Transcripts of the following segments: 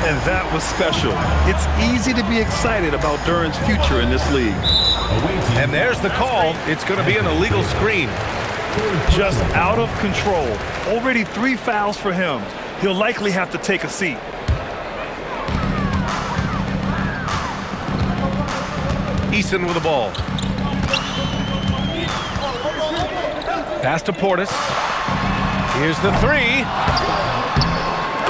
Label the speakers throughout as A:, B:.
A: And that was special. It's easy to be excited about Duran's future in this league.
B: And there's the call. It's going to be an illegal screen.
A: Just out of control. Already 3 fouls for him. He'll likely have to take a seat.
B: Eason with the ball. Pass to Portis. Here's the 3.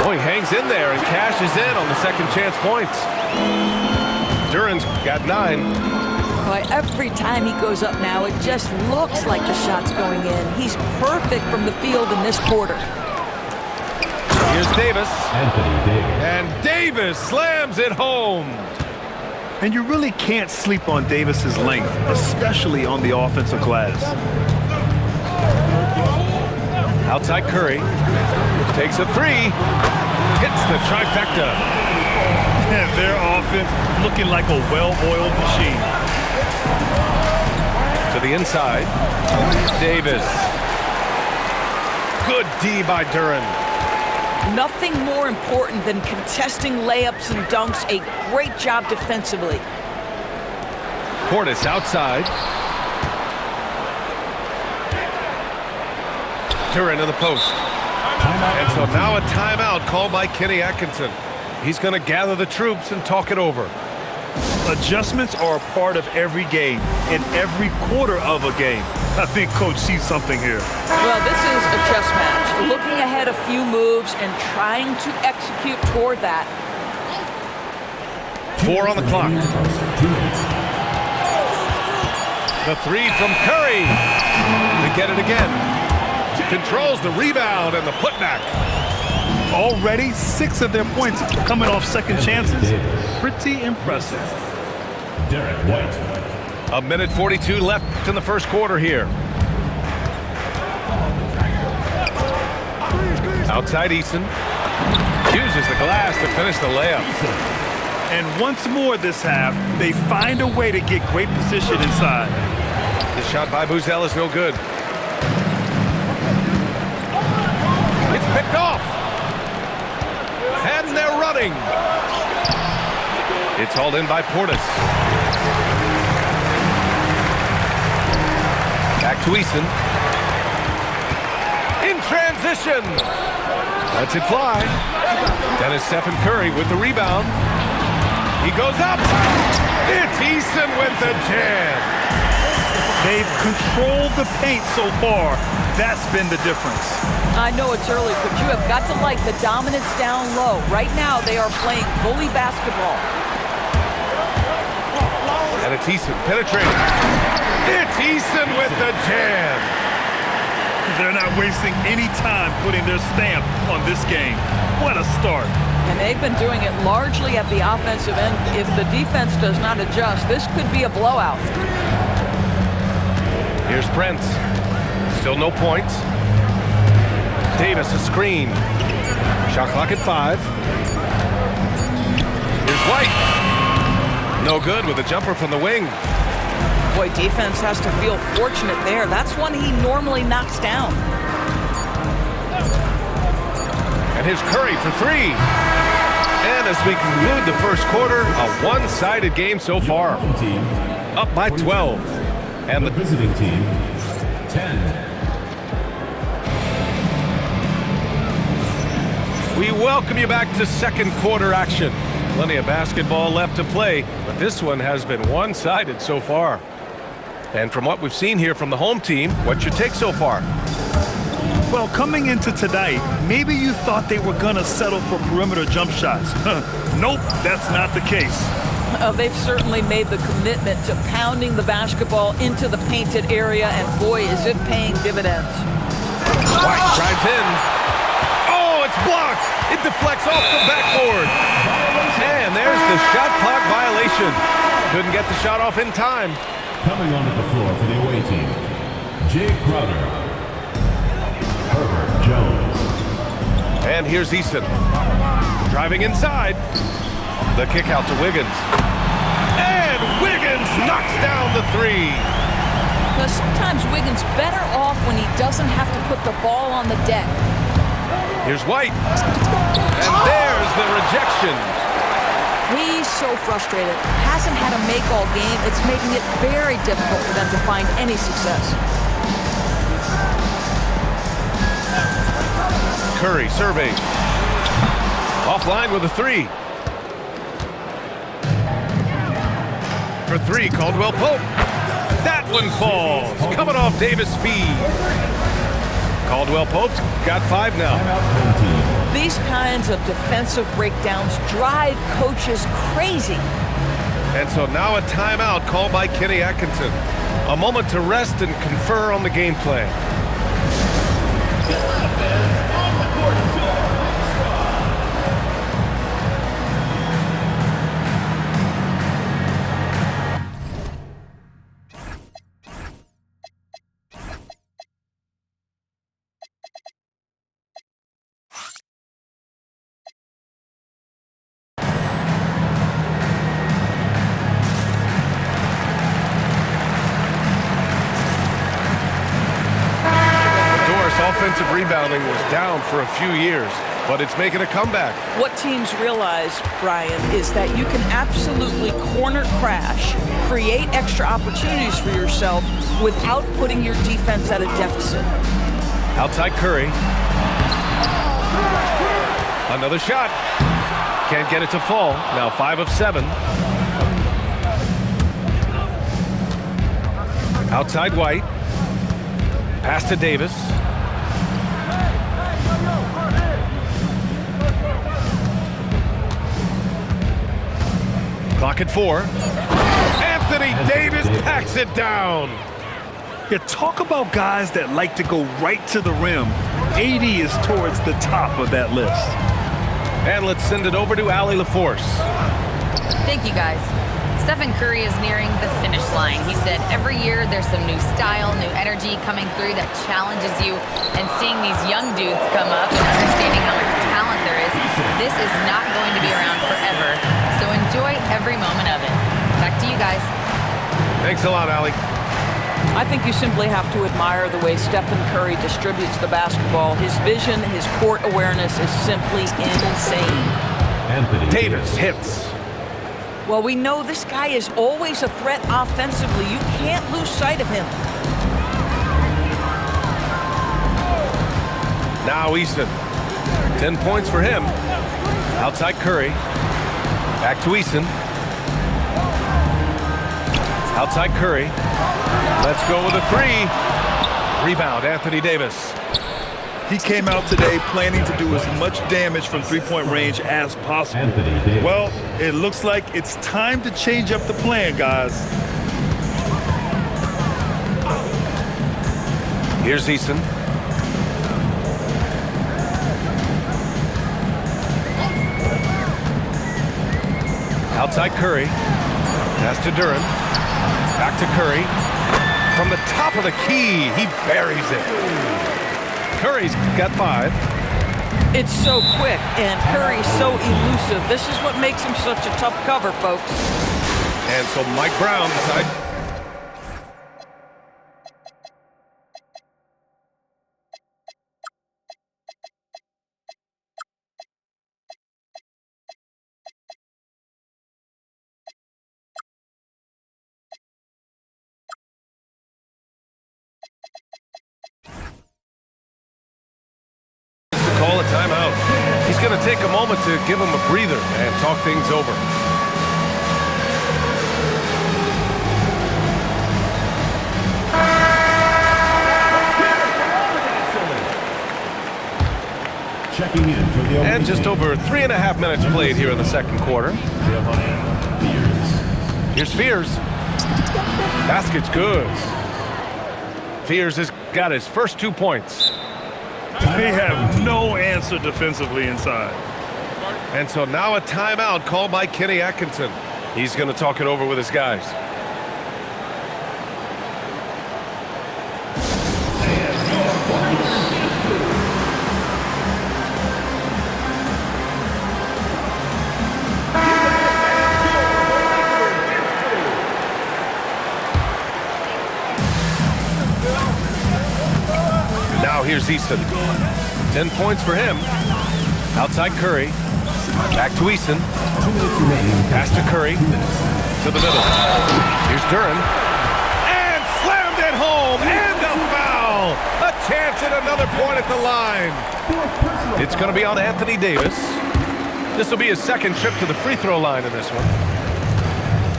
B: Oh, he hangs in there and cashes in on the second chance points. Duran's got 9.
C: Boy, every time he goes up now, it just looks like the shot's going in. He's perfect from the field in this quarter.
B: Here's Davis. And Davis slams it home.
A: And you really can't sleep on Davis's length, especially on the offensive glass.
B: Outside Curry. Takes a 3. Hits the trifecta.
A: And their offense looking like a well-oiled machine.
B: To the inside. Davis. Good D by Duran.
C: Nothing more important than contesting layups and dunks. A great job defensively.
B: Portis outside. Duran to the post. And so now a timeout called by Kenny Atkinson. He's going to gather the troops and talk it over.
A: Adjustments are a part of every game, in every quarter of a game. I think Coach sees something here.
C: Well, this is a chess match. Looking ahead a few moves and trying to execute toward that.
B: 4 on the clock. The 3 from Curry. To get it again. Controls the rebound and the putback.
A: Already 6 of their points coming off second chances. Pretty impressive.
D: Derek White.
B: 1:42 left in the first quarter here. Outside Eason. Uses the glass to finish the layup.
A: And once more this half, they find a way to get great position inside.
B: The shot by Buzel is no good. It's picked off. And they're running. It's hauled in by Portis. Back to Eason. In transition. Lets it fly. Dennis Stephen Curry with the rebound. He goes up. It's Eason with the jam.
A: They've controlled the paint so far. That's been the difference.
C: I know it's early, but you have got to like the dominance down low. Right now, they are playing bully basketball.
B: And it's Eason penetrating. It's Eason with the jam.
A: They're not wasting any time putting their stamp on this game. What a start.
C: And they've been doing it largely at the offensive end. If the defense does not adjust, this could be a blowout.
B: Here's Prince. Still no points. Davis a screen. Shot clock at 5. Here's White. No good with a jumper from the wing.
C: Boy, defense has to feel fortunate there. That's one he normally knocks down.
B: And here's Curry for 3. And as we conclude the first quarter, a one-sided game so far. Up by 12.
D: And the visiting team, 10.
B: We welcome you back to second quarter action. Plenty of basketball left to play, but this one has been one-sided so far. And from what we've seen here from the home team, what's your take so far?
A: Well, coming into tonight, maybe you thought they were going to settle for perimeter jump shots. Nope, that's not the case.
C: They've certainly made the commitment to pounding the basketball into the painted area, and boy, is it paying dividends.
B: White drives in. Oh, it's blocked. It deflects off the backboard. And there's the shot clock violation. Couldn't get the shot off in time.
D: Coming onto the floor for the away team, Jay Crowder, Herbert Jones.
B: And here's Eason. Driving inside. The kick out to Wiggins. And Wiggins knocks down the 3.
C: But sometimes Wiggins better off when he doesn't have to put the ball on the deck.
B: Here's White. And there's the rejection.
C: He's so frustrated. Hasn't had a make all game. It's making it very difficult for them to find any success.
B: Curry surveys. Offline with a three. For three, Caldwell Pope. That one falls. Coming off Davis' feed. Caldwell Pope's got 5 now.
C: These kinds of defensive breakdowns drive coaches crazy.
B: And so now a timeout called by Kenny Atkinson. A moment to rest and confer on the game plan. Offensive rebounding was down for a few years, but it's making a comeback.
C: What teams realize, Brian, is that you can absolutely corner crash, create extra opportunities for yourself without putting your defense at a deficit.
B: Outside Curry. Another shot. Can't get it to fall. Now 5 of 7. Outside White. Pass to Davis. Clock at 4. Anthony Davis packs it down.
A: Yeah, talk about guys that like to go right to the rim. AD is towards the top of that list.
B: And let's send it over to Allie LaForce.
E: Thank you, guys. Stephen Curry is nearing the finish line. He said every year there's some new style, new energy coming through that challenges you. And seeing these young dudes come up and understanding how much talent there is, this is not going to be around forever. So enjoy every moment of it. Back to you guys.
B: Thanks a lot, Allie.
C: I think you simply have to admire the way Stephen Curry distributes the basketball. His vision, his court awareness is simply insane.
D: Anthony
B: Davis hits.
C: Well, we know this guy is always a threat offensively. You can't lose sight of him.
B: Now Easton. 10 points for him. Outside Curry. Back to Easton. Outside Curry. Let's go with a 3. Rebound, Anthony Davis.
A: He came out today planning to do as much damage from three-point range as possible. Well, it looks like it's time to change up the plan, guys.
B: Here's Easton. Outside Curry. Pass to Duran. Back to Curry. From the top of the key, he buries it. Curry's got 5.
C: It's so quick, and Curry's so elusive. This is what makes him such a tough cover, folks.
B: And so Mike Brown decides. Call a timeout. He's going to take a moment to give him a breather and talk things over.
D: checking in for the
B: And just over 3.5 minutes played here in the second quarter. Here's Fears. Basket's good. Fears has got his first 2 points.
A: They have no answer defensively inside.
B: And so now a timeout called by Kenny Atkinson. He's going to talk it over with his guys. Now here's Easton. 10 points for him. Outside Curry. Back to Eason.
D: 2 minutes remaining.
B: Pass to Curry. To the middle. Here's Duren. And slammed it home. And a foul. A chance at another point at the line. It's going to be on Anthony Davis. This will be his second trip to the free throw line in this one.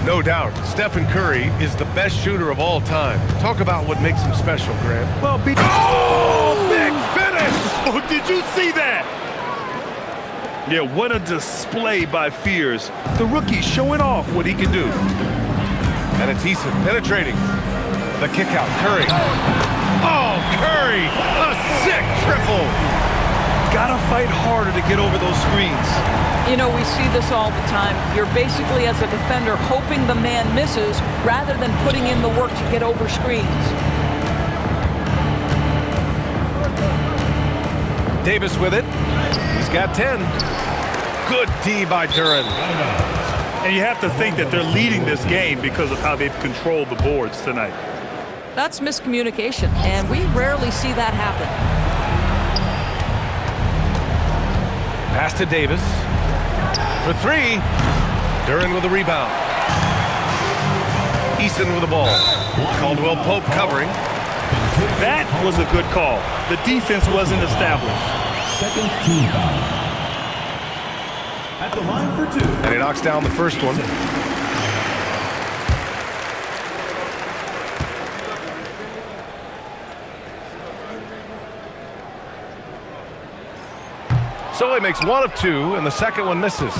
B: No doubt, Stephen Curry is the best shooter of all time. Talk about what makes him special, Grant.
A: Well, big
B: finish!
A: Oh, did you see that? Yeah, what a display by Fears. The rookie showing off what he can do.
B: And it's Eason penetrating. The kick out, Curry. Oh, Curry! A sick triple!
A: Gotta fight harder to get over those screens.
C: You know, we see this all the time. You're basically, as a defender, hoping the man misses rather than putting in the work to get over screens.
B: Davis with it. He's got 10. Good D by Duren.
A: And you have to think that they're leading this game because of how they've controlled the boards tonight.
C: That's miscommunication, and we rarely see that happen.
B: Pass to Davis. For 3. Duren with a rebound. Eason with the ball. Caldwell Pope covering.
A: That was a good call. The defense wasn't established.
D: Second team foul. At the line for 2.
B: And he knocks down the first one. So he makes 1 of 2, and the second one misses.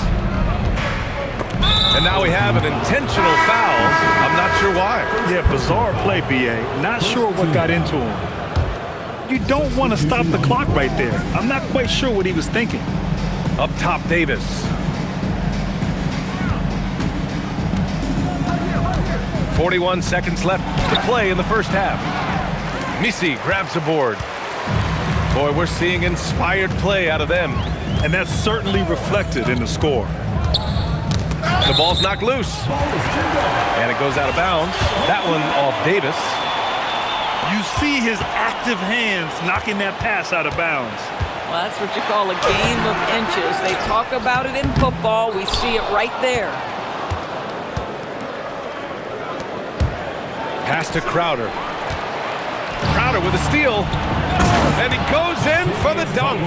B: And now we have an intentional foul. I'm not sure why.
A: Yeah, bizarre play, B.A. Not sure what got into him. You don't want to stop the clock right there. I'm not quite sure what he was thinking.
B: Up top, Davis. "41 seconds left to play in the first half. Misi grabs the board. Boy, we're seeing inspired play out of them.
A: And that's certainly reflected in the score.
B: The ball's knocked loose. And it goes out of bounds. That one off Davis.
A: You see his active hands knocking that pass out of bounds.
C: Well, that's what you call a game of inches. They talk about it in football. We see it right there.
B: Pass to Crowder. Crowder with a steal. And he goes in for the dunk.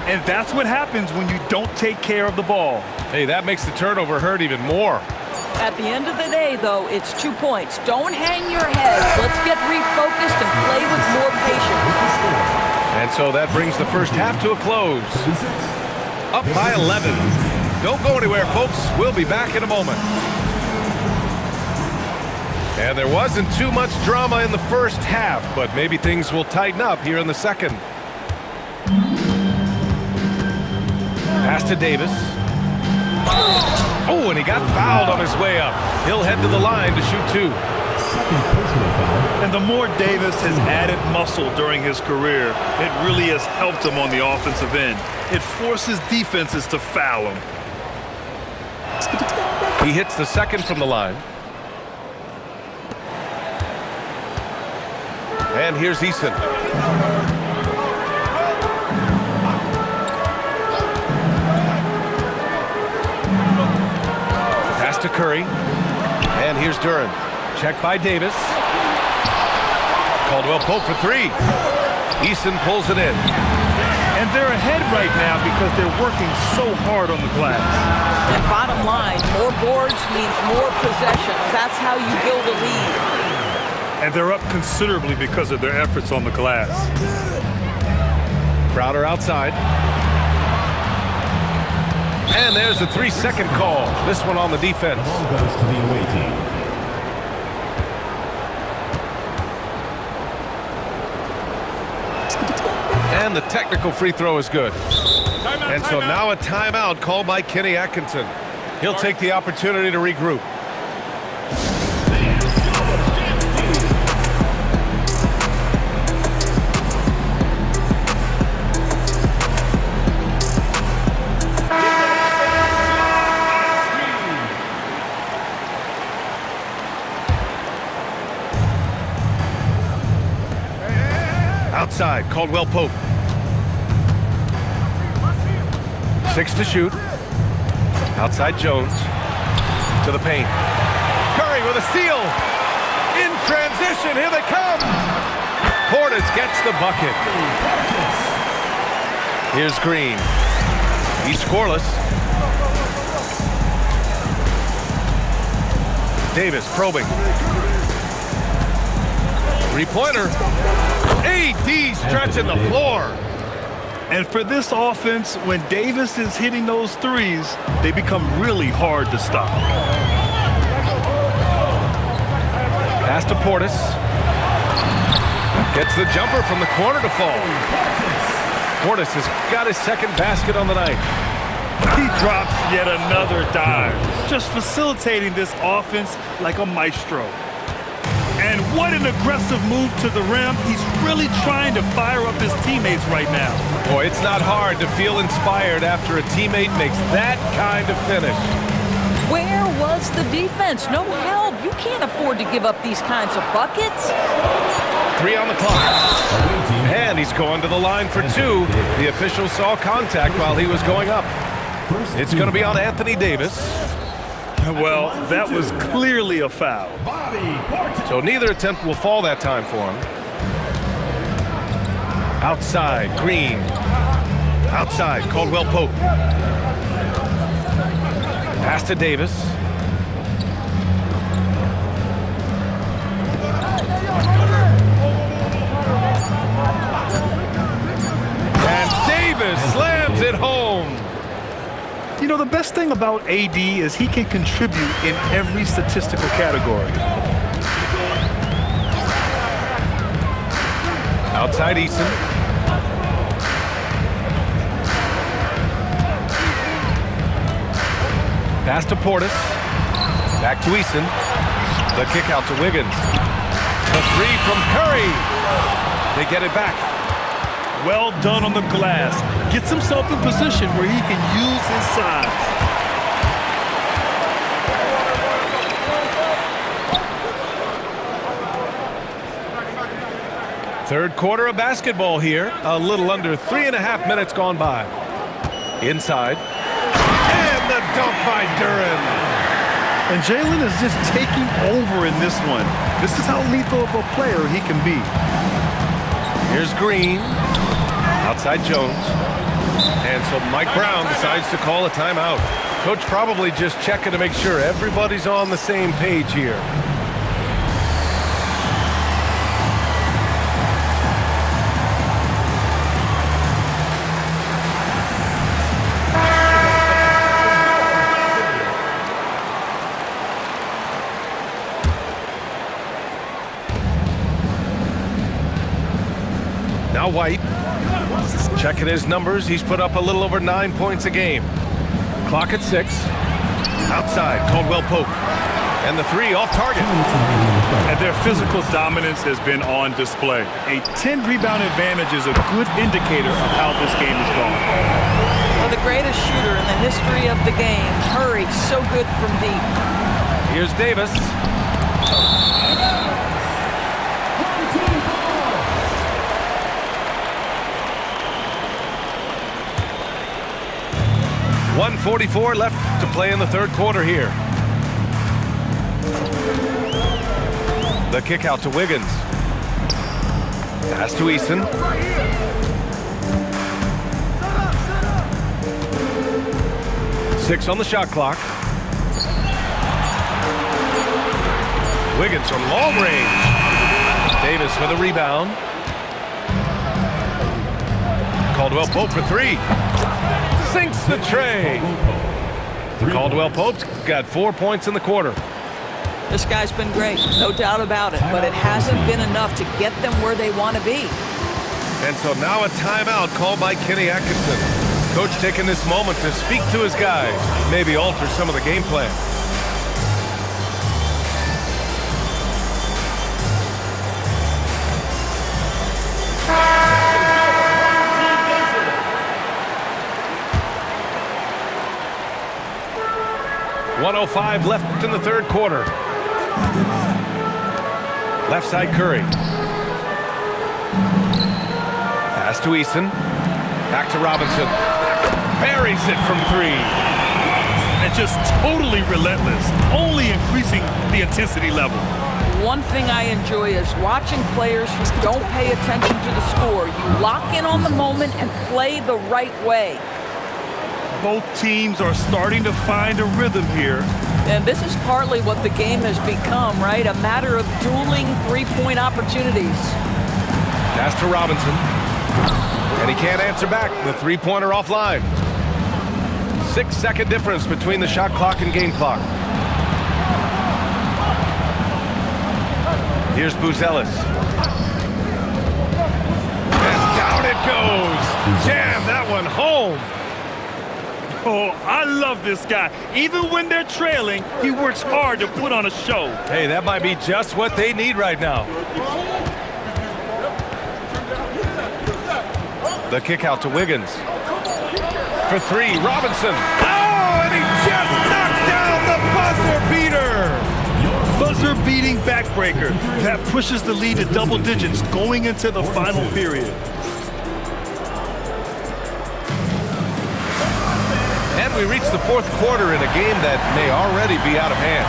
A: And that's what happens when you don't take care of the ball.
B: Hey, that makes the turnover hurt even more.
C: At the end of the day, though, it's 2 points. Don't hang your heads. Let's get refocused and play with more patience.
B: And so that brings the first half to a close. Up by 11. Don't go anywhere, folks. We'll be back in a moment. And there wasn't too much drama in the first half, but maybe things will tighten up here in the second. Pass to Davis. Oh, and he got fouled on his way up. He'll head to the line to shoot 2.
A: And the more Davis has added muscle during his career, it really has helped him on the offensive end. It forces defenses to foul him.
B: He hits the second from the line. And here's Eason. Pass to Curry. And here's Duren. Checked by Davis. Caldwell Pope for 3. Eason pulls it in.
A: And they're ahead right now because they're working so hard on the glass.
C: And bottom line, more boards means more possessions. That's how you build a lead.
A: And they're up considerably because of their efforts on the glass.
B: Crowder outside. And there's a 3-second call. This one on the defense.
D: Ball goes to the away team.
B: And the technical free throw is good. And so now a timeout called by Kenny Atkinson. He'll take the opportunity to regroup. Outside, Caldwell Pope. 6 to shoot. Outside Jones. To the paint. Curry with a steal. In transition, here they come. Portis gets the bucket. Here's Green. He's scoreless. Davis probing. Three-pointer. AD stretching the floor.
A: And for this offense, when Davis is hitting those threes, they become really hard to stop.
B: Pass to Portis. Gets the jumper from the corner to fall. Portis has got his second basket on the night.
A: He drops yet another dime, just facilitating this offense like a maestro. And what an aggressive move to the rim. He's really trying to fire up his teammates right now.
B: Boy, it's not hard to feel inspired after a teammate makes that kind of finish.
C: Where was the defense? No help. You can't afford to give up these kinds of buckets.
B: 3 on the clock. And he's going to the line for 2. The official saw contact while he was going up. It's going to be on Anthony Davis.
A: Well, that was clearly a foul.
B: So neither attempt will fall that time for him. Outside, Green. Outside, Caldwell Pope. Pass to Davis. And Davis slams it home.
A: You know, the best thing about AD is he can contribute in every statistical category.
B: Outside Eason. Pass to Portis. Back to Eason. The kick out to Wiggins. The 3 from Curry. They get it back.
A: Well done on the glass. Gets himself in position where he can use his size.
B: Third quarter of basketball here. A little under 3.5 minutes gone by. Inside. And the dunk by Duren.
A: And Jalen is just taking over in this one. This is how lethal of a player he can be.
B: Here's Green. Outside Jones. And so Mike Brown decides to call a timeout. Coach probably just checking to make sure everybody's on the same page here. Now White. Checking his numbers, he's put up a little over 9 points a game. Clock at 6. Outside, Caldwell Pope. And the 3 off target.
A: And their physical dominance has been on display. A 10-rebound advantage is a good indicator of how this game is going.
C: Well, the greatest shooter in the history of the game. Curry, so good from deep.
B: Here's Davis. .144 left to play in the third quarter here. The kick out to Wiggins. Pass to Eason. Six on the shot clock. Wiggins from long range. Davis with a rebound. Caldwell Pope for 3. Sinks the tray. Caldwell Pope's got 4 points in the quarter.
C: This guy's been great, no doubt about it, but it hasn't been enough to get them where they want to be.
B: And so now a timeout called by Kenny Atkinson. Coach taking this moment to speak to his guys, maybe alter some of the game plan. .105 left in the third quarter. Left side Curry. Pass to Eason. Back to Robinson. buries it from three.
A: And just totally relentless, only increasing the intensity level.
C: One thing I enjoy is watching players who don't pay attention to the score. You lock in on the moment and play the right way.
A: Both teams are starting to find a rhythm here.
C: And this is partly what the game has become, right? A matter of dueling three-point opportunities.
B: Pass to Robinson. And he can't answer back. The three-pointer offline. 6-second difference between the shot clock and game clock. Here's Buzelis. And down it goes. Jam that one home.
A: Oh, I love this guy. Even when they're trailing, he works hard to put on a show.
B: Hey, that might be just what they need right now. The kick out to Wiggins. For three, Robinson. Oh, and he just knocked down the buzzer beater.
A: Buzzer-beating backbreaker that pushes the lead to double digits going into the final period.
B: And we reach the fourth quarter in a game that may already be out of hand.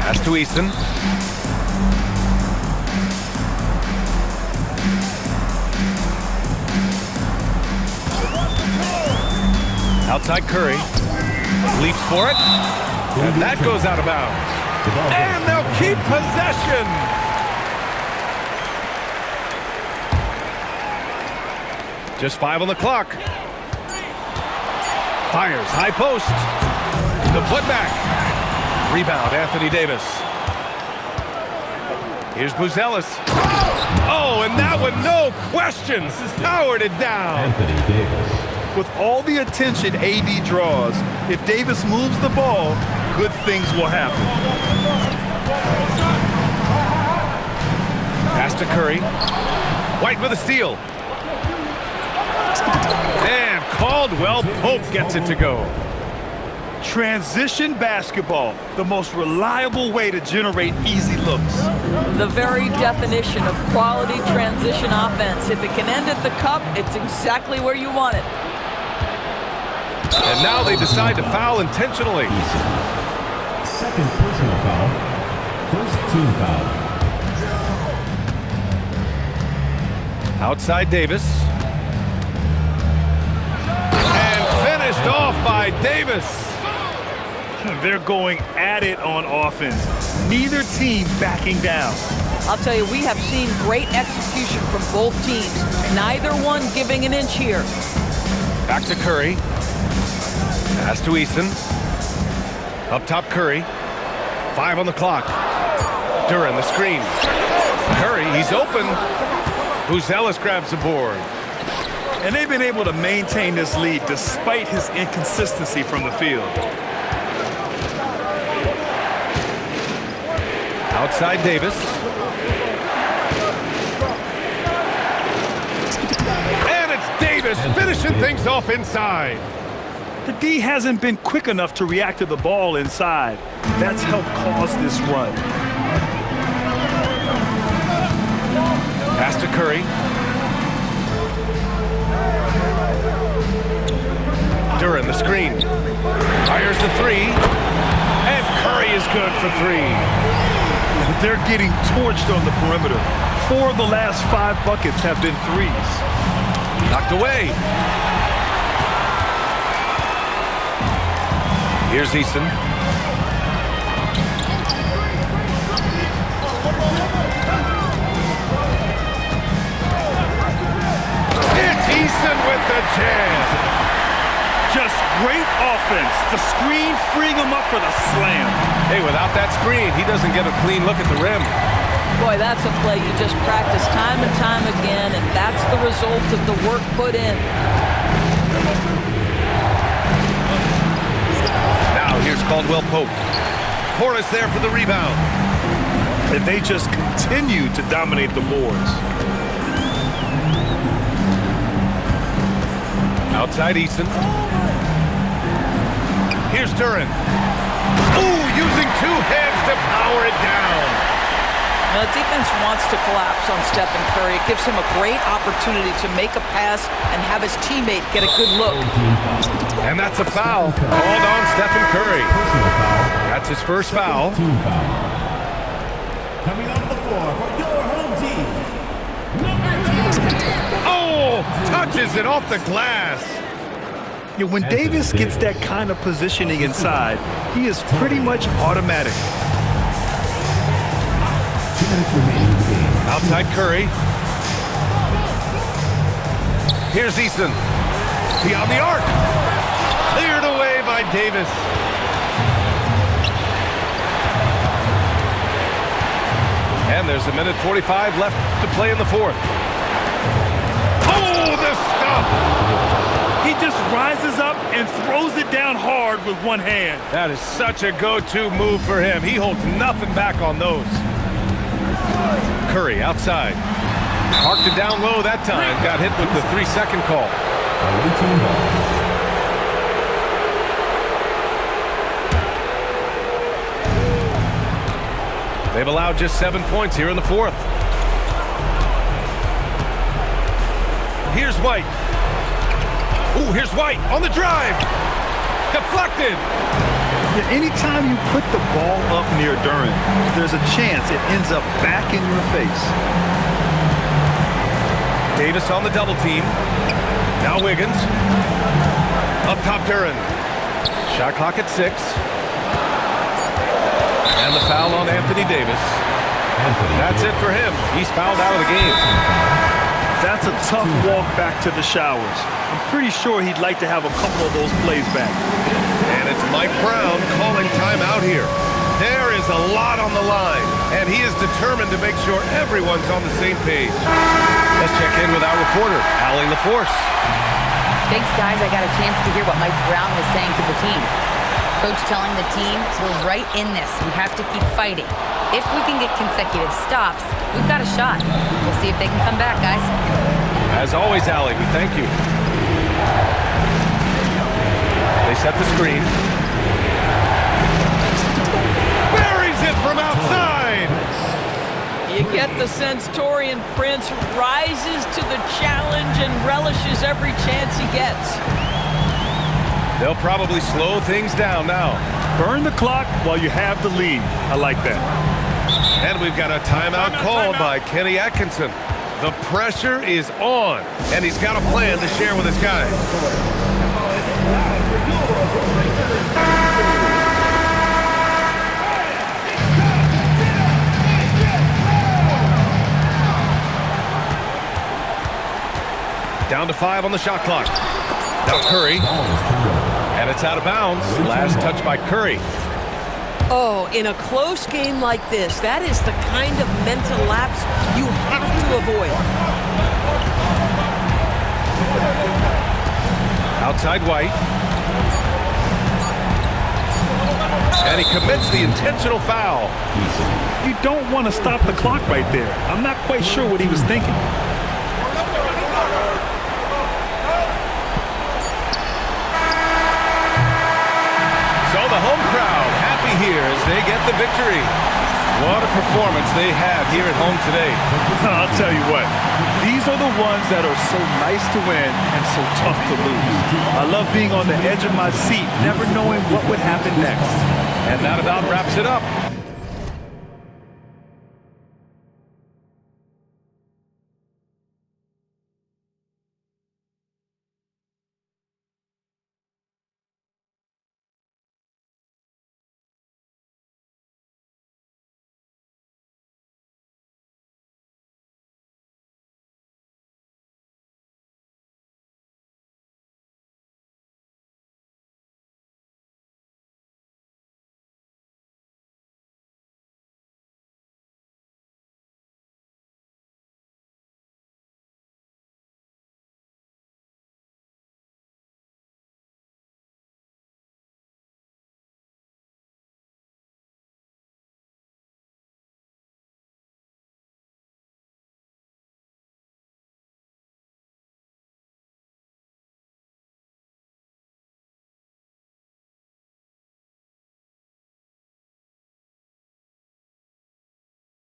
B: Pass to Easton. Outside Curry. Leaps for it. And that goes out of bounds. And they'll keep possession. Just 5 on the clock. Fires, high post. The putback. Rebound, Anthony Davis. Here's Buzelis. Oh, and that one, no question, powered it down.
D: Anthony Davis.
A: With all the attention AD draws, if Davis moves the ball, good things will happen.
B: Pass to Curry. White with a steal. And Caldwell Pope gets it to go.
A: Transition basketball, the most reliable way to generate easy looks.
C: The very definition of quality transition offense. If it can end at the cup, it's exactly where you want it.
B: And now they decide to foul intentionally.
D: Second personal foul. First team foul.
B: Outside Davis. And finished off by Davis.
A: They're going at it on offense. Neither team backing down.
C: I'll tell you, we have seen great execution from both teams. Neither one giving an inch here.
B: Back to Curry. Pass to Easton. Up top, Curry. 5 on the clock. Duran, the screen. Curry, he's open. Buzelis grabs the board.
A: And they've been able to maintain this lead despite his inconsistency from the field.
B: Outside Davis. And it's Davis finishing things off inside.
A: The D hasn't been quick enough to react to the ball inside. That's helped cause this run.
B: Pass to Curry. Duran, the screen. Fires the three. And Curry is good for 3.
A: They're getting torched on the perimeter. 4 of the last 5 buckets have been threes.
B: Knocked away. Here's Easton. It's Easton with the jam.
A: Just great offense. The screen freeing him up for the slam.
B: Hey, without that screen, he doesn't get a clean look at the rim.
C: Boy, that's a play you just practice time and time again, and that's the result of the work put in.
B: Now here's Caldwell Pope. Porras there for the rebound.
A: And they just continue to dominate the boards.
B: Outside Easton. Here's Duran. Ooh, using two hands to power it down.
C: Now, the defense wants to collapse on Stephen Curry. It gives him a great opportunity to make a pass and have his teammate get a good look.
B: And that's a foul called on Stephen Curry. That's his first foul.
D: Team foul. Coming onto the floor for your home team.
B: Oh, touches it off the glass.
A: Yeah, when Davis gets that kind of positioning inside, he is pretty much automatic.
D: 2 minutes remaining in the game.
B: Outside Curry. Here's Eason. Beyond the arc. Cleared away by Davis. And there's a minute 45 left to play in the fourth. Oh, the stuff!
A: He just rises up and throws it down hard with one hand.
B: That is such a go-to move for him. He holds nothing back on those. Curry outside. Parked it down low that time. Got hit with the 3-second call.
D: Away team ball.
B: They've allowed just 7 points here in the fourth. Here's White. Ooh, here's White on the drive. Deflected.
A: Yeah, anytime you put the ball up near Duren, there's a chance it ends up back in your face.
B: Davis on the double team. Now Wiggins. Up top Duren. Shot clock at 6. And the foul on Anthony Davis. That's it for him. He's fouled out of the game.
A: That's a tough walk back to the showers. I'm pretty sure he'd like to have a couple of those plays back.
B: And it's Mike Brown calling timeout here. There is a lot on the line, and he is determined to make sure everyone's on the same page. Let's check in with our reporter, Allie LaForce.
E: Thanks, guys. I got a chance to hear what Mike Brown was saying to the team. Coach telling the team, we're right in this. We have to keep fighting. If we can get consecutive stops, we've got a shot. We'll see if they can come back, guys.
B: As always, Allie, we thank you. They set the screen. Buries it from outside!
C: You get the sense Taurean Prince rises to the challenge and relishes every chance he gets.
B: They'll probably slow things down now.
A: Burn the clock while you have the lead. I like that.
B: And we've got a timeout called by Kenny Atkinson. The pressure is on, and he's got a plan to share with his guys. Down to 5 on the shot clock. Now Curry. And it's out of bounds. Last touch by Curry.
C: Oh, in a close game like this, that is the kind of mental lapse you have to avoid.
B: Outside White. And he commits the intentional foul.
A: You don't want to stop the clock right there. I'm not quite sure what he was thinking.
B: So the home crowd happy here as they get the victory. What a performance they have here at home today.
A: I'll tell you what, these are the ones that are so nice to win and so tough to lose. I love being on the edge of my seat, never knowing what would happen next.
B: And that about wraps it up.